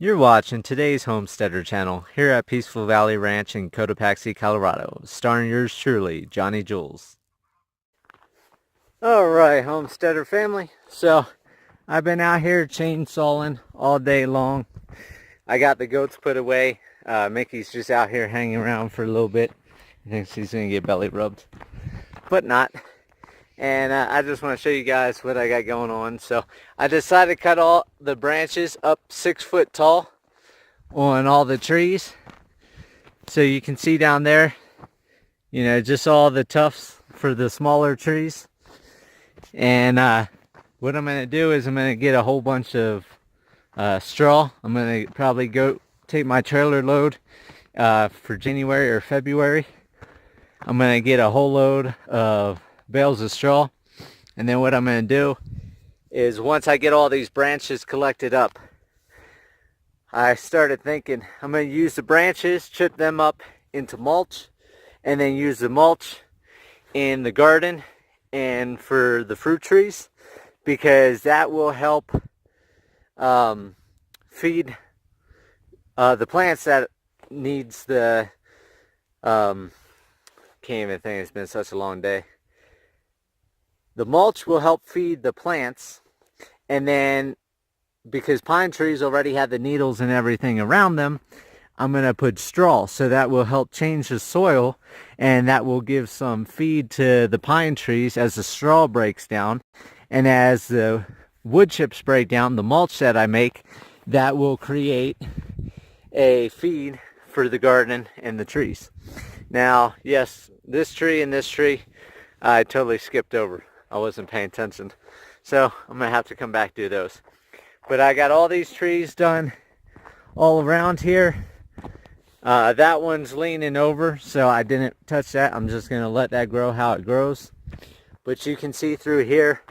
You're watching today's Homesteader channel here at Peaceful Valley Ranch in Cotopaxi, Colorado, starring yours truly, Johnny Jules. Alright, Homesteader family. So, I've been out here chainsawing all day long. I got the goats put away. Mickey's just out here hanging around for a little bit. He thinks he's going to get belly rubbed, but not. And I just want to show you guys what I got going on. So I decided to cut all the branches up 6 foot tall on all the trees. So you can see down there, you know, just all the tufts for the smaller trees. And what I'm going to do is I'm going to get a whole bunch of straw. I'm going to probably go take my trailer load for January or February. I'm going to get a whole load of bales of straw, and then what I'm going to do is once I get all these branches collected up, I started thinking I'm going to use the branches, chip them up into mulch, and then use the mulch in the garden and for the fruit trees, because that will help feed the plants that needs the can't even think, it's been such a long day. The mulch will help feed the plants, and then because pine trees already have the needles and everything around them, I'm going to put straw, so that will help change the soil, and that will give some feed to the pine trees as the straw breaks down. And as the wood chips break down, the mulch that I make, that will create a feed for the garden and the trees. Now, yes, this tree and this tree, I totally skipped over. I wasn't paying attention. So I'm going to have to come back to those. But I got all these trees done all around here. That one's leaning over, so I didn't touch that. I'm just going to let that grow how it grows. But you can see through here,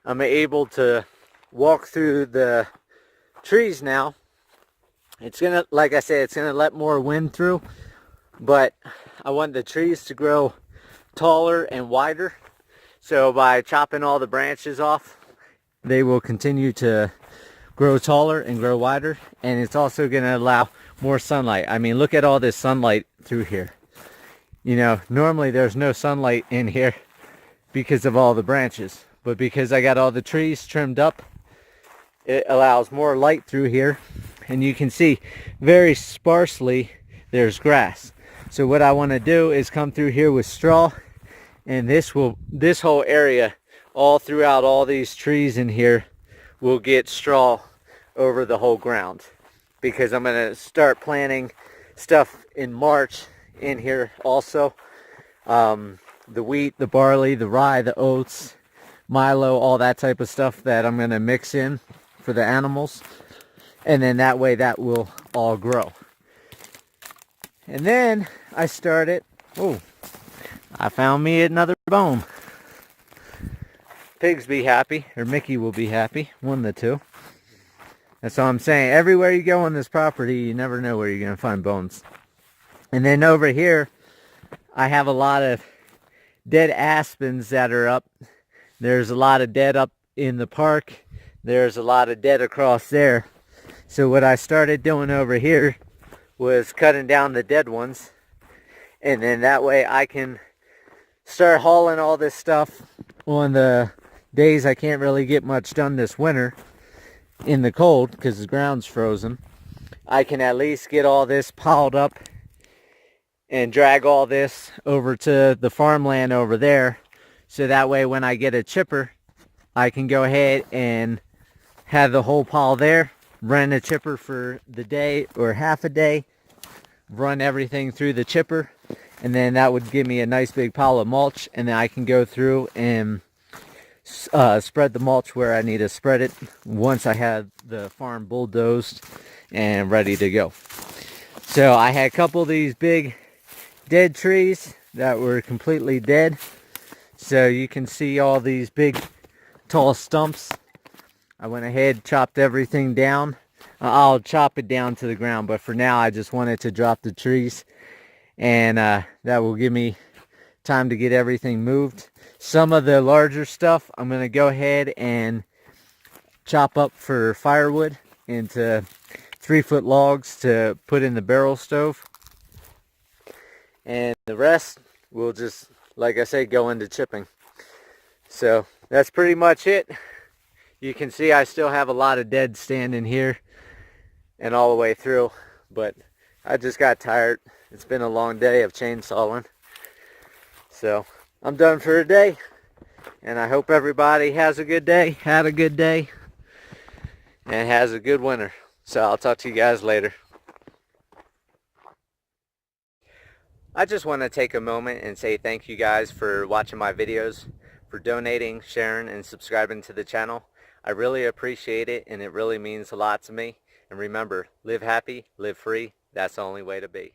I'm able to walk through the trees now. It's going to, like I said, it's going to let more wind through. But I want the trees to grow taller and wider. So by chopping all the branches off, they will continue to grow taller and grow wider. And it's also going to allow more sunlight. I mean, look at all this sunlight through here. You know, normally there's no sunlight in here because of all the branches. But because I got all the trees trimmed up, it allows more light through here. And you can see very sparsely there's grass. So what I want to do is come through here with straw, and this whole area, all throughout all these trees in here, will get straw over the whole ground, because I'm going to start planting stuff in March in here also. The wheat, the barley, the rye, the oats, milo, all that type of stuff that I'm going to mix in for the animals, and then that way that will all grow. And then I started, I found me another bone. Pigs be happy, or Mickey will be happy, one of the two. That's all I'm saying. Everywhere you go on this property, you never know where you're going to find bones. And then over here, I have a lot of dead aspens that are up. There's a lot of dead up in the park. There's a lot of dead across there. So what I started doing over here was cutting down the dead ones, and then that way I can start hauling all this stuff on the days I can't really get much done this winter in the cold because the ground's frozen. I can at least get all this piled up and drag all this over to the farmland over there, so that way when I get a chipper, I can go ahead and have the whole pile there, run a chipper for the day or half a day, run everything through the chipper, and then that would give me a nice big pile of mulch, and then I can go through and spread the mulch where I need to spread it once I have the farm bulldozed and ready to go. So I had a couple of these big dead trees that were completely dead. So you can see all these big tall stumps. I went ahead, chopped everything down. I'll chop it down to the ground, but for now I just wanted to drop the trees, and that will give me time to get everything moved. Some of the larger stuff I'm going to go ahead and chop up for firewood and to 3-foot logs to put in the barrel stove. And the rest will just, like I say, go into chipping. So that's pretty much it. You can see I still have a lot of dead standing here and all the way through, but I just got tired. It's been a long day of chainsawing. So I'm done for the day, and I hope everybody has a good day, had a good day, and has a good winter. So I'll talk to you guys later. I just want to take a moment and say thank you guys for watching my videos, for donating, sharing, and subscribing to the channel. I really appreciate it, and it really means a lot to me. And remember, live happy, live free. That's the only way to be.